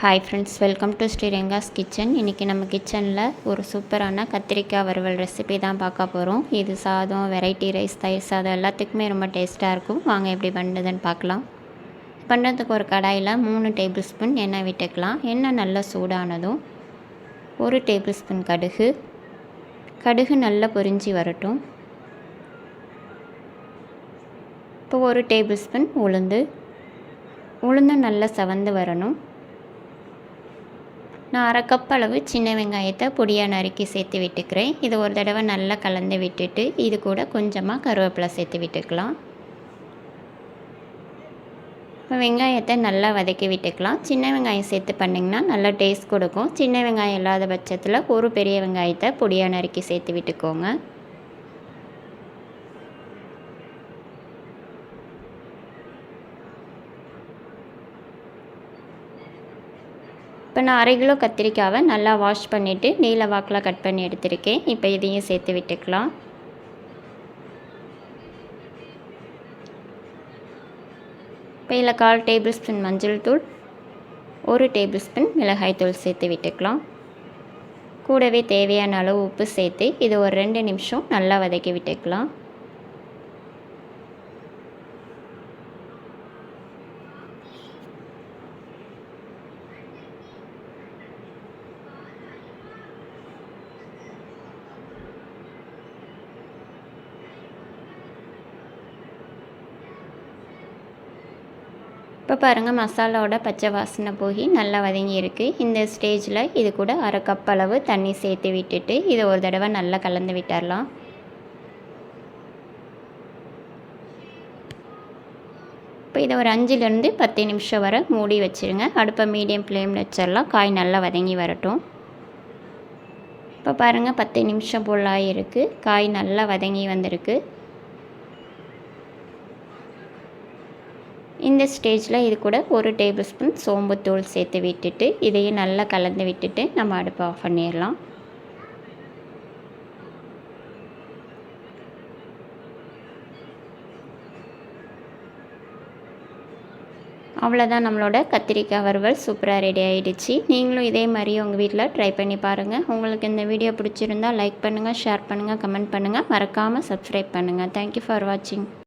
Hi friends, welcome to Sriranga's kitchen. இன்றைக்கி நம்ம கிச்சனில் ஒரு சூப்பரான கத்திரிக்காய் வறுவல் ரெசிபி தான் பார்க்க போகிறோம். இது சாதம், வெரைட்டி ரைஸ், தயிர் சாதம் எல்லாத்துக்குமே ரொம்ப டேஸ்ட்டாக இருக்கும். வாங்க எப்படி பண்ணுறதுன்னு பார்க்கலாம். பண்ணுறதுக்கு ஒரு கடாயில் 3 டேபிள் ஸ்பூன் எண்ணெய் விட்டுக்கலாம். எண்ணெய் நல்லா சூடானதும் 1 டேபிள் ஸ்பூன் கடுகு நல்லா பொரிஞ்சு வரட்டும். இப்போ 1 டேபிள் ஸ்பூன் உளுந்து நல்லா செவந்து வரணும். நான் 1/2 கப் அளவு சின்ன வெங்காயத்தை பொடியாக நறுக்கி சேர்த்து விட்டுக்கிறேன். இது ஒரு தடவை நல்லா கலந்து விட்டுட்டு இது கூட கொஞ்சமாக கருவேப்பிலை சேர்த்து விட்டுக்கலாம். இப்போ வெங்காயத்தை நல்லா வதக்கி விட்டுக்கலாம். சின்ன வெங்காயம் சேர்த்து பண்ணிங்கன்னா நல்லா டேஸ்ட் கொடுக்கும். சின்ன வெங்காயம் இல்லாத பட்சத்தில் ஒரு பெரிய வெங்காயத்தை பொடியாக நறுக்கி சேர்த்து விட்டுக்கோங்க. இப்போ நான் 1/2 கிலோ கத்திரிக்காவை நல்லா வாஷ் பண்ணிவிட்டு நீல வாக்கில் கட் பண்ணி எடுத்துருக்கேன். இப்போ இதையும் சேர்த்து விட்டுக்கலாம். இப்போ இதில் 1/4 டேபிள் ஸ்பூன் மஞ்சள் தூள், 1 டேபிள் ஸ்பூன் மிளகாய் தூள் சேர்த்து விட்டுக்கலாம். கூடவே தேவையான அளவு உப்பு சேர்த்து இது ஒரு 2 நிமிஷம் நல்லா வதக்கி விட்டுக்கலாம். இப்போ பாருங்கள், மசாலாவோட பச்சை வாசனை போய் நல்லா வதங்கி இருக்குது. இந்த ஸ்டேஜில் இது கூட 1/2 கப் அளவு தண்ணி சேர்த்து விட்டுட்டு இதை ஒரு தடவை நல்லா கலந்து விட்டுடலாம். இப்போ இதை ஒரு 5லேருந்து 10 நிமிஷம் வரை மூடி வச்சுருங்க. அடுப்பை மீடியம் ஃப்ளேமில் வச்சிடலாம். காய் நல்லா வதங்கி வரட்டும். இப்போ பாருங்கள், 10 நிமிஷம் போல் ஆகிருக்கு. காய் நல்லா வதங்கி வந்திருக்கு. இந்த ஸ்டேஜில் இது கூட 1 டேபிள் ஸ்பூன் சோம்புத்தூள் சேர்த்து விட்டுட்டு இதையும் நல்லா கலந்து விட்டுட்டு நம்ம அடுப்பை ஆஃப் பண்ணிடலாம். அவ்வளோதான், நம்மளோட கத்திரிக்காய் வறுவல் சூப்பராக ரெடி ஆகிடுச்சு. நீங்களும் இதே மாதிரி உங்கள் வீட்டில் ட்ரை பண்ணி பாருங்கள். உங்களுக்கு இந்த வீடியோ பிடிச்சிருந்தால் லைக் பண்ணுங்கள், ஷேர் பண்ணுங்கள், கமெண்ட் பண்ணுங்கள். மறக்காமல் சப்ஸ்கிரைப் பண்ணுங்கள். தேங்க்யூ ஃபார் வாட்சிங்.